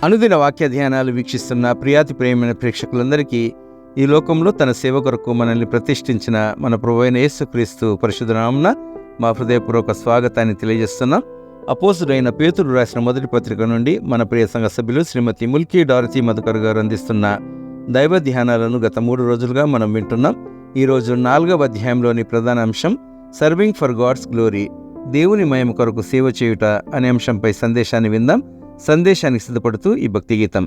అనుదిన వాక్య ధ్యానాలు వీక్షిస్తున్న ప్రియాతి ప్రేమైన ప్రేక్షకులందరికీ ఈ లోకంలో తన సేవ కొరకు మనల్ని ప్రతిష్ఠించిన మన ప్రభువైన యేసుక్రీస్తు పరిశుద్ధ నామమున మా హృదయపూర్వక స్వాగతాన్ని తెలియజేస్తున్నాం. అపోస్తుడైన పేతురు రాసిన మొదటి పత్రిక నుండి మన ప్రియ సంఘ సభ్యులు శ్రీమతి ముల్కీ డారతి మధుకర్ గారు అందిస్తున్న దైవ ధ్యానాలను గత 3 రోజులుగా మనం వింటున్నాం. ఈరోజు 4వ అధ్యాయంలోని ప్రధాన అంశం సర్వింగ్ ఫర్ గాడ్స్ గ్లోరీ, దేవుని మహిమ కొరకు సేవ చేయుట అనే అంశంపై సందేశాన్ని విందాం. సందేశానికి సిద్ధపడుతూ ఈ భక్తి గీతం.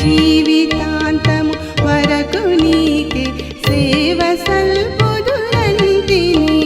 జీవితాంతము వరకు నీకే సేవ సల్పుదునంటిని,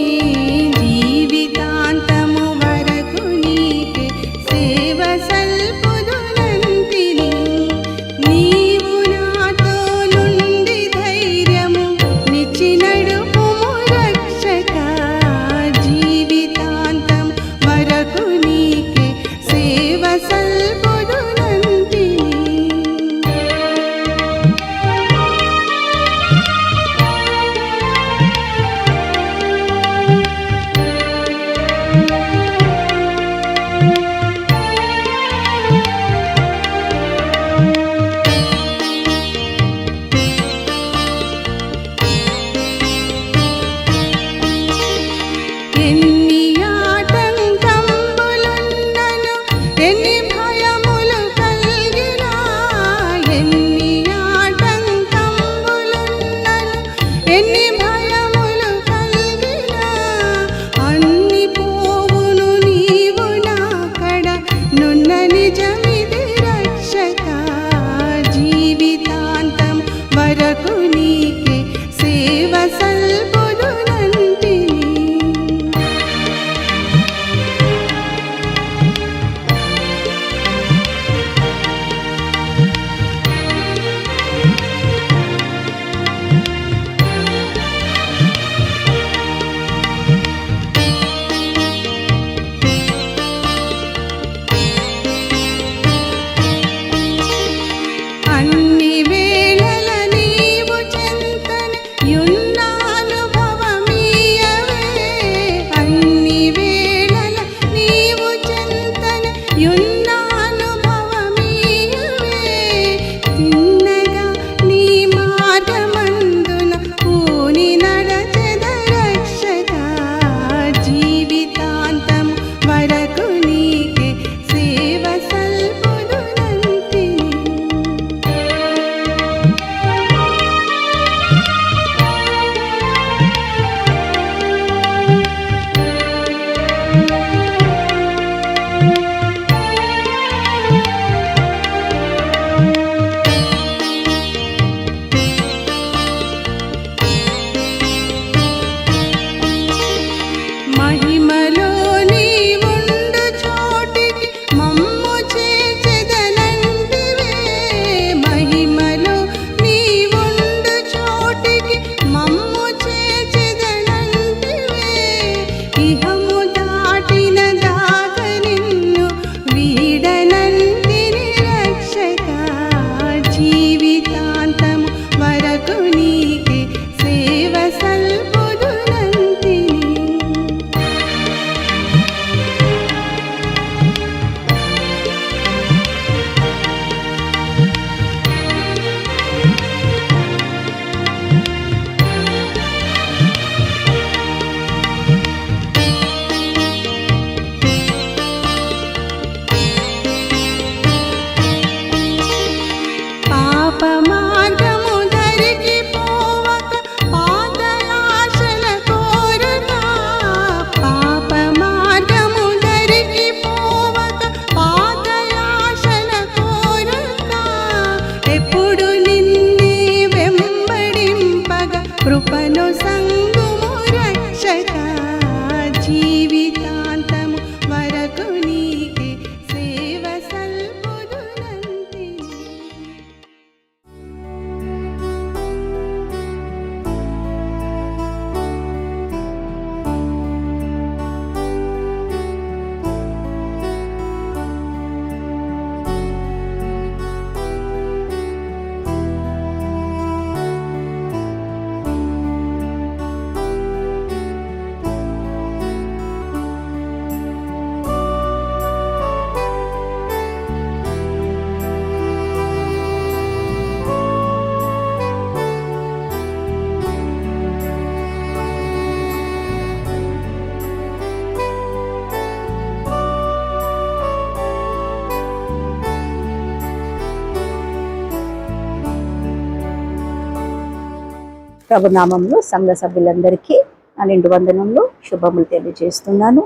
ప్రభునామంలో సంఘ సభ్యులందరికీ నా నిండు వందనంలో శుభములు తెలియజేస్తున్నాను.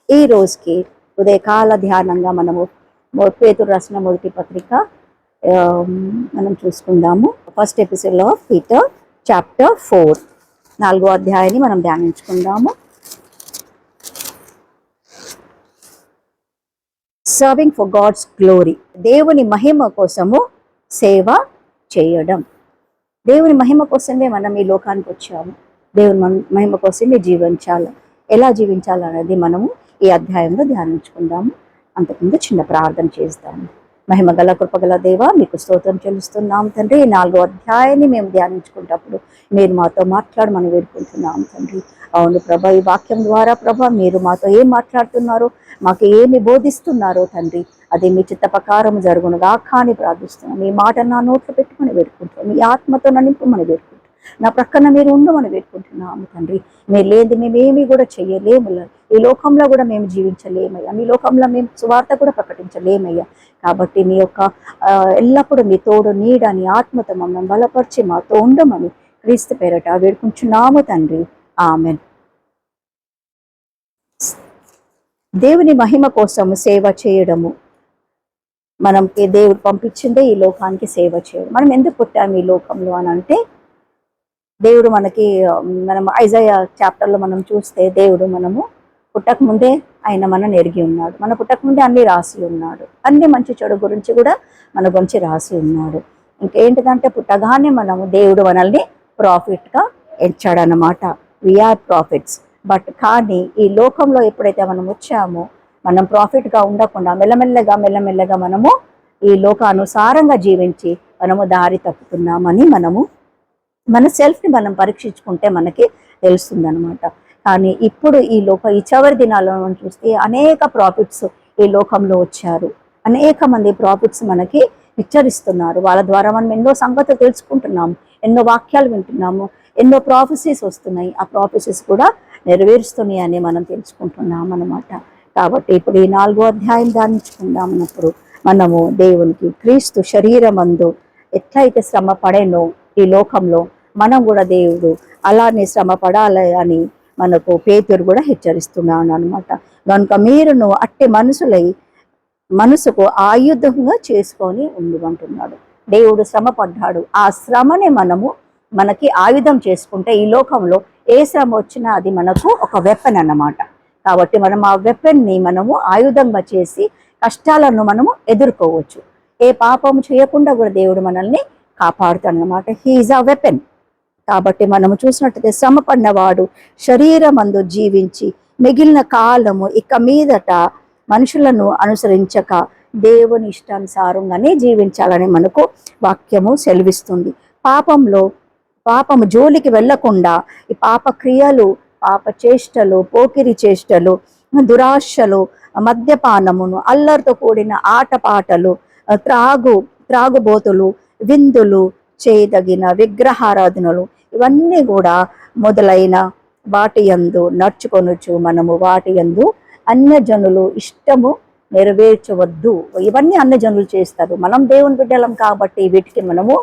ఈ రోజుకి ఉదయకాల ధ్యానంగా మనము పేతురు రాసిన మొదటి పత్రిక మనం చూసుకుందాము. First episode of Peter chapter 4, 4వ అధ్యాయాన్ని మనం ధ్యానించుకుందాము. సర్వింగ్ ఫర్ గాడ్స్ గ్లోరీ, దేవుని మహిమ కోసము సేవ చేయడం. దేవుని మహిమ కోసమే మనం ఈ లోకానికి వచ్చాము. దేవుని మహిమ కోసమే జీవించాలి. ఎలా జీవించాలనేది మనము ఈ అధ్యాయంలో ధ్యానించుకుందాము. అంతకుముందు చిన్న ప్రార్థన చేస్తాము. మహిమ గల కృపగల దేవ, మీకు స్తోత్రం చెల్లిస్తున్నాం తండ్రి. ఈ 4వ అధ్యాయాన్ని మేము ధ్యానించుకున్నప్పుడు మీరు మాతో మాట్లాడమని వేడుకుంటున్నాం తండ్రి. అవును ప్రభా, ఈ వాక్యం ద్వారా ప్రభా మీరు మాతో ఏం మాట్లాడుతున్నారో, మాకు ఏమి బోధిస్తున్నారో తండ్రి, అది మీ చిత్త ప్రకారం జరుగునుగా కానీ ప్రార్థిస్తున్నాం. మీ మాట నా నోట్లో పెట్టుకుని వేడుకుంటున్నాం. మీ ఆత్మతో నింపమని వేడుకుంటున్నాం. నా ప్రక్కన మీరు ఉండమని వేడుకుంటున్నాము తండ్రి. మీరు లేని మేమేమీ కూడా చెయ్యలేము. ఈ లోకంలో కూడా మేము జీవించలేమయ్యా. మీ లోకంలో మేము సువార్త కూడా ప్రకటించలేమయ్యా. కాబట్టి నీ యొక్క ఎల్లప్పుడూ మీ తోడు నీడ నీ ఆత్మతో మమ్మల్ని బలపరిచి మాతో ఉండమని క్రీస్తు పేరట వేడుకుంటున్నాము తండ్రి. ఆమెన్. దేవుని మహిమ కోసం సేవ చేయడము. మనకి దేవుడు పంపించిందే ఈ లోకానికి సేవ చేయడం. మనం ఎందుకు పుట్టాము ఈ లోకంలో అని అంటే, దేవుడు మనం ఐజాయా చాప్టర్లో మనం చూస్తే దేవుడు మనము పుట్టక ముందే ఆయన మనల్ని ఎరిగి ఉన్నాడు. మన పుట్టక ముందే అన్ని రాసి ఉన్నాడు. అన్ని మంచి చెడు గురించి కూడా మన గురించి రాసి ఉన్నాడు. ఇంకేంటిదంటే పుట్టగానే మనము దేవుడు మనల్ని ప్రాఫిట్గా ఎంచాడనమాట. We are profits. బట్ కానీ ఈ లోకంలో ఎప్పుడైతే మనం వచ్చామో, మనం ప్రాఫిట్గా ఉండకుండా మెల్లమెల్లగా మనము ఈ లోకానుసారంగా జీవించి మనము దారి తప్పుతున్నామని మన సెల్ఫ్ని మనం పరీక్షించుకుంటే మనకి తెలుస్తుంది అనమాట. కానీ ఇప్పుడు ఈ చివరి దినాల్లో మనం చూస్తే అనేక ప్రాఫిట్స్ ఈ లోకంలో వచ్చారు. అనేక మంది ప్రాఫిట్స్ మనకి హెచ్చరిస్తున్నారు. వాళ్ళ ద్వారా మనం ఎన్నో సంగతులు తెలుసుకుంటున్నాము, ఎన్నో వాక్యాలు వింటున్నాము, ఎన్నో ప్రాఫెసీస్ వస్తున్నాయి. ఆ ప్రాఫెసీస్ కూడా నెరవేరుస్తున్నాయి అని మనం తెలుసుకుంటున్నాం అనమాట. కాబట్టి ఇప్పుడు ఈ 4వ అధ్యాయం ధ్యానించుకుందామన్నప్పుడు మనము దేవునికి క్రీస్తు శరీరమందు ఎట్లయితే శ్రమ పడేనో ఈ లోకంలో మనం కూడా దేవుడు అలానే శ్రమ పడాలి అని మనకు పేతురు కూడా హెచ్చరిస్తున్నాను అనమాట. కనుక మీరును అట్టి మనసుకు ఆయుధంగా చేసుకొని ఉండుమంటున్నాడు. దేవుడు శ్రమ పడ్డాడు. ఆ శ్రమని మనకి ఆయుధం చేసుకుంటే ఈ లోకంలో ఏ శ్రమ వచ్చినా అది మనకు ఒక వెపన్ అన్నమాట. కాబట్టి మనం ఆ వెపన్ని మనము ఆయుధంగా చేసి కష్టాలను మనము ఎదుర్కోవచ్చు. ఏ పాపం చేయకుండా కూడా దేవుడు మనల్ని కాపాడుతాడనమాట. He is a weapon. కాబట్టి మనము చూసినట్టయితే శ్రమ పడినవాడు శరీరమందు జీవించి మిగిలిన కాలము ఇక మీదట మనుషులను అనుసరించక దేవుని ఇష్టానుసారంగానే జీవించాలని మనకు వాక్యము సెలవిస్తుంది. పాపము జోలికి వెళ్లకుండా ఈ పాప క్రియలు, పాప చేష్టలు, పోకిరి చేష్టలు, దురాశలు, మద్యపానమును, అల్లరితో కూడిన ఆటపాటలు, త్రాగుబోతులు, విందులు, చేయదగిన విగ్రహారాధనలు, ఇవన్నీ కూడా మొదలైన వాటి యందు నడుచుకొనొచ్చు. మనము వాటి యందు అన్యజనులు ఇష్టము నెరవేర్చవద్దు. ఇవన్నీ అన్యజనులు చేస్తారు. మనం దేవుని బిడ్డలం కాబట్టి వీటికి మనము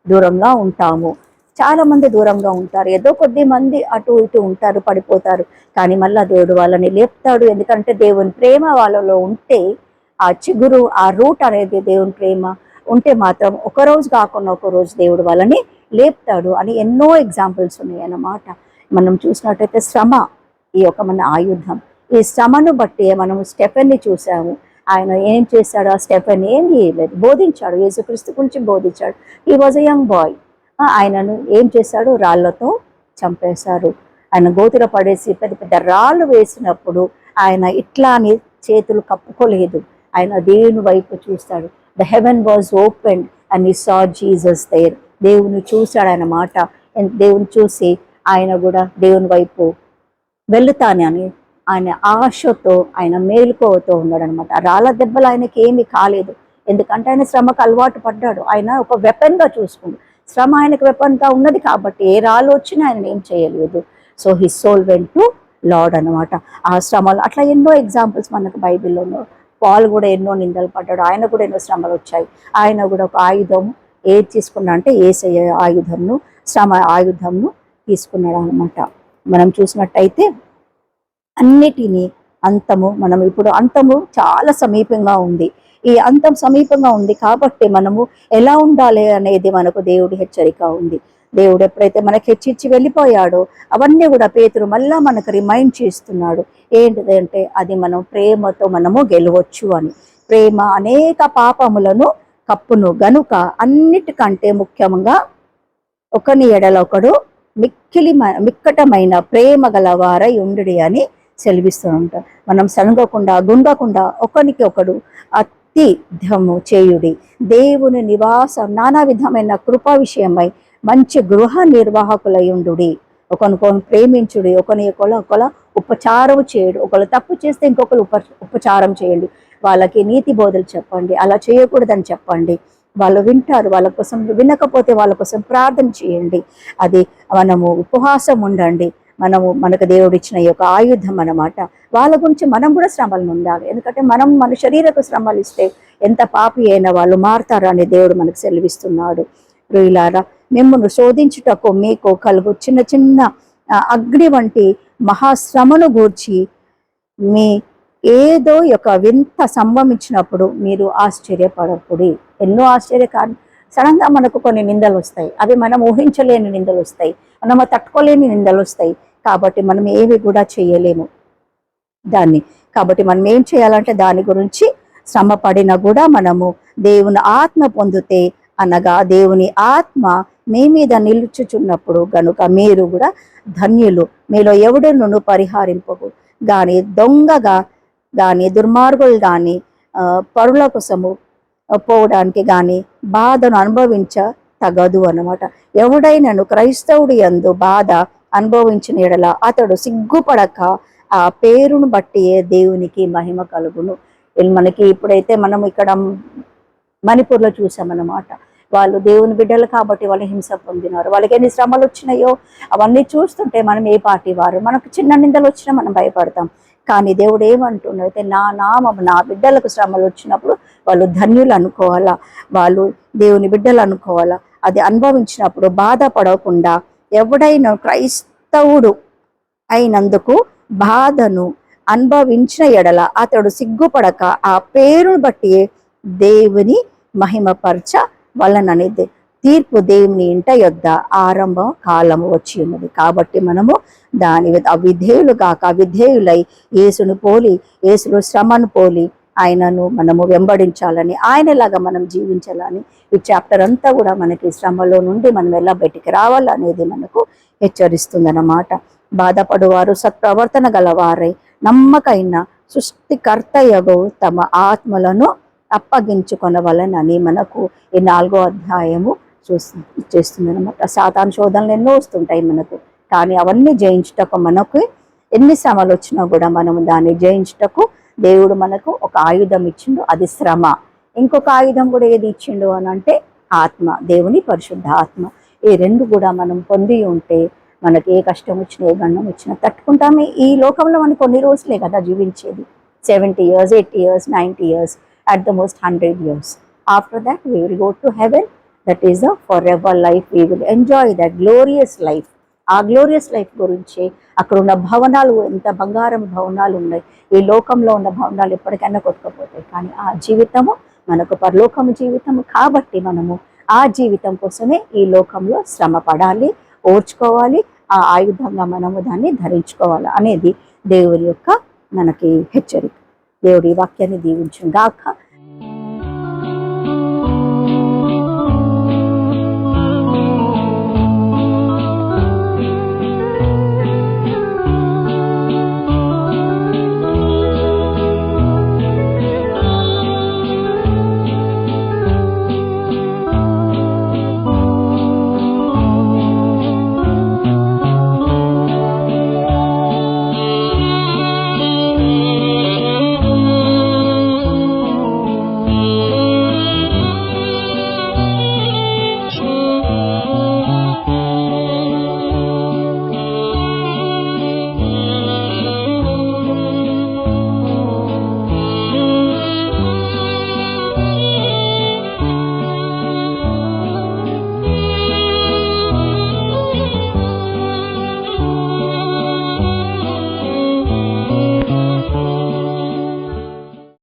దూరంగా ఉంటాము. చాలా మంది దూరంగా ఉంటారు. ఏదో కొద్ది మంది అటు ఇటు ఉంటారు, పడిపోతారు. కానీ మళ్ళా దేవుడు వాళ్ళని లేపుతాడు. ఎందుకంటే దేవుని ప్రేమ వాళ్ళలో ఉంటే, ఆ చిగురు, ఆ రూట్ అనేది దేవుని ప్రేమ ఉంటే మాత్రం ఒకరోజు కాకుండా ఒకరోజు దేవుడు వాళ్ళని లేపుతాడు అని ఎన్నో ఎగ్జాంపుల్స్ ఉన్నాయి అన్నమాట. మనం చూసినట్టయితే శ్రమ ఈ యొక్క మన ఆయుధం. ఈ శ్రమను బట్టి మనము స్టెఫెన్ని చూసాము. ఆయన ఏం చేశాడు? ఆ స్టెఫెన్ ఏం చేయలేదు, బోధించాడు. యేసుక్రీస్తు గురించి బోధించాడు. He was a young boy. ఆయనను ఏం చేశాడు? రాళ్లతో చంపేశారు. ఆయన గోతిలో పడేసి పెద్ద పెద్ద రాళ్ళు వేసినప్పుడు ఆయన ఇట్లా అని చేతులు కప్పుకోలేదు. ఆయన దేవుని వైపు చూస్తాడు. The heaven was open and he saw Jesus there. దేవుని చూశాడు అన్నమాట. దేవుని చూసి ఆయన కూడా దేవుని వైపు వెళుతానని ఆయన ఆశతో, ఆయన మేలుకోతో ఉన్నాడు అనమాట. రాళ్ళ దెబ్బలు ఆయనకి ఏమీ కాలేదు. ఎందుకంటే ఆయన శ్రమకు అలవాటు పడ్డాడు. ఆయన ఒక వెపన్గా చూసుకుండు. శ్రమ ఆయనకు వెపన్గా ఉన్నది కాబట్టి ఏ రాళ్ళు వచ్చినా ఆయన ఏం చేయలేదు. So his soul went to Lord అనమాట. ఆ శ్రమలు అట్లా ఎన్నో ఎగ్జాంపుల్స్ మనకు బైబిల్లో. పాల్ కూడా ఎన్నో నిందలు పడ్డాడు. ఆయన కూడా ఎన్నో శ్రమలు వచ్చాయి. ఆయన కూడా ఒక ఆయుధం ఏది తీసుకున్నా అంటే యేసయ్య ఆయుధంను, శ్రమ ఆయుధంను తీసుకున్నాడు అనమాట. మనం చూసినట్టయితే అన్నిటినీ అంతము, మనం ఇప్పుడు అంతము చాలా సమీపంగా ఉంది. ఈ అంతం సమీపంగా ఉంది కాబట్టి మనము ఎలా ఉండాలి అనేది మనకు దేవుడి హెచ్చరిక ఉంది. దేవుడు ఎప్పుడైతే మనకి హెచ్చించి వెళ్ళిపోయాడో అవన్నీ కూడా పేతురు మళ్ళా మనకు రిమైండ్ చేస్తున్నాడు. ఏంటిదంటే అది మనం ప్రేమతో మనము గెలవచ్చు అని. ప్రేమ అనేక పాపములను కప్పును గనుక అన్నిటికంటే ముఖ్యంగా ఒకని ఎడల ఒకడు మిక్కటమైన ప్రేమ గలవారై ఉండుడి అని సెలవిస్తూ ఉంటాం. మనం సనగకుండా గుండకుండా ఒకనికి ఒకడు అతిథ్యము చేయుడి, దేవుని నివాసం నానా విధమైన కృపా విషయమై మంచి గృహ నిర్వాహకులై ఉండుడి, ఒకరికొకరు ప్రేమించుడి, ఒకరు ఉపచారం చేయుడు, ఒకరు తప్పు చేస్తే ఇంకొకరు ఉపచారం చేయండి, వాళ్ళకి నీతి బోధలు చెప్పండి, అలా చేయకూడదని చెప్పండి, వాళ్ళు వింటారు, వాళ్ళ కోసం, వినకపోతే వాళ్ళ కోసం ప్రార్థన చేయండి. అది మనము ఉపవాసం ఉండండి. మనకు దేవుడు ఇచ్చిన ఈ యొక్క ఆయుధం అన్నమాట. వాళ్ళ గురించి మనం కూడా శ్రమలను ఉండాలి. ఎందుకంటే మనం మన శరీరకు శ్రమలు ఇస్తే ఎంత పాపి అయినా వాళ్ళు మారుతారు అని దేవుడు మనకు సెలవిస్తున్నాడు. ప్రియులారా, మిమ్మల్ని శోధించుటకు మీకు కలుగు చిన్న చిన్న అగ్ని వంటి మహాశ్రమను గూర్చి మీ ఏదో యొక్క వింత సంభవించినప్పుడు మీరు ఆశ్చర్యపడకుడి. ఎన్నో ఆశ్చర్యకారణం సడన్గా మనకు కొన్ని నిందలు వస్తాయి. అవి మనం ఊహించలేని నిందలు వస్తాయి, మనం తట్టుకోలేని నిందలు వస్తాయి. కాబట్టి మనం ఏవి కూడా చేయలేము దాన్ని. కాబట్టి మనం ఏం చేయాలంటే దాని గురించి శ్రమ పడినా కూడా మనము దేవుని ఆత్మ పొందితే, అనగా దేవుని ఆత్మ మీ మీద నిలుచుచున్నప్పుడు గనుక మీరు కూడా ధన్యులు. మీలో ఎవడును పరిహరింపకు కానీ దొంగగా కానీ దుర్మార్గులు కానీ పరుల కోసము పోవడానికి కానీ బాధను అనుభవించ తగదు అన్నమాట. ఎవడైనాను క్రైస్తవుడి యందు బాధ అనుభవించిన ఎడల అతడు సిగ్గుపడక ఆ పేరును బట్టియే దేవునికి మహిమ కలుగును. మనకి ఇప్పుడైతే మనం ఇక్కడ మణిపూర్లో చూసామన్నమాట. వాళ్ళు దేవుని బిడ్డలు కాబట్టి వాళ్ళు హింస పొందినారు. వాళ్ళకి ఎన్ని శ్రమలు వచ్చినాయో అవన్నీ చూస్తుంటే మనం ఏ పార్టీ వారు, మనకు చిన్న నిందలు వచ్చినా మనం భయపడతాం. కానీ దేవుడు ఏమంటున్నాడు అయితే, నా బిడ్డలకు శ్రమలు వచ్చినప్పుడు వాళ్ళు ధన్యులు అనుకోవాలా, వాళ్ళు దేవుని బిడ్డలు అనుకోవాలా. అది అనుభవించినప్పుడు బాధపడకుండా ఎవడైనా క్రైస్తవుడు అయినందుకు బాధను అనుభవించిన ఎడల అతడు సిగ్గుపడక ఆ పేరును బట్టి దేవుని మహిమపరచ వలననేది తీర్పు దేవుని ఇంట యొద్ద ఆరంభ కాలము వచ్చి ఉన్నది. కాబట్టి మనము దాని అవిధేయులు కాక అవిధేయులై యేసును పోలి, యేసును శ్రమను పోలి ఆయనను మనము వెంబడించాలని, ఆయనలాగా మనం జీవించాలని ఈ చాప్టర్ అంతా కూడా మనకి శ్రమలో నుండి మనం ఎలా బయటికి రావాలనేది మనకు హెచ్చరిస్తుందన్నమాట. బాధపడువారు సత్ప్రవర్తన గలవారై నమ్మకైన సృష్టికర్తయగు తమ ఆత్మలను అప్పగించుకొనవలనని మనకు ఈ 4వ అధ్యాయము చేస్తుంది అనమాట. సాతాను శోధనలు ఎన్నో వస్తుంటాయి మనకు, కానీ అవన్నీ జయించుటకు మనకు ఎన్ని శ్రమలు వచ్చినా కూడా మనము దాన్ని జయించుటకు దేవుడు మనకు ఒక ఆయుధం ఇచ్చిండు, అది శ్రమ. ఇంకొక ఆయుధం కూడా ఏది ఇచ్చిండు అని అంటే ఆత్మ, దేవుని పరిశుద్ధ ఆత్మ. ఈ రెండు కూడా మనం పొంది ఉంటే మనకి ఏ కష్టం వచ్చినా ఏ గండం వచ్చినా తట్టుకుంటామే. ఈ లోకంలో మనకు కొన్ని రోజులే కదా జీవించేది, 70 years, 80 years, 90 years, at the most 100 years. After that we will go to heaven. That is a forever life. We will enjoy that glorious life. ఆ గ్లోరియస్ లైఫ్ గురించి అక్కడ ఉన్న భవనాలు, ఎంత బంగారం భవనాలు ఉన్నాయి. ఈ లోకంలో ఉన్న భవనాలు ఎప్పటికైనా కొట్టుకుపోతాయి, కానీ ఆ జీవితము మనకు పరలోకము జీవితము. కాబట్టి మనము ఆ జీవితం కోసమే ఈ లోకంలో శ్రమ పడాలి, ఓర్చుకోవాలి, ఆ ఆయుధంగా మనము దాన్ని ధరించుకోవాలి అనేది దేవుడి యొక్క మనకి హెచ్చరిక. దేవుడి వాక్యాన్ని దీవించును గాక.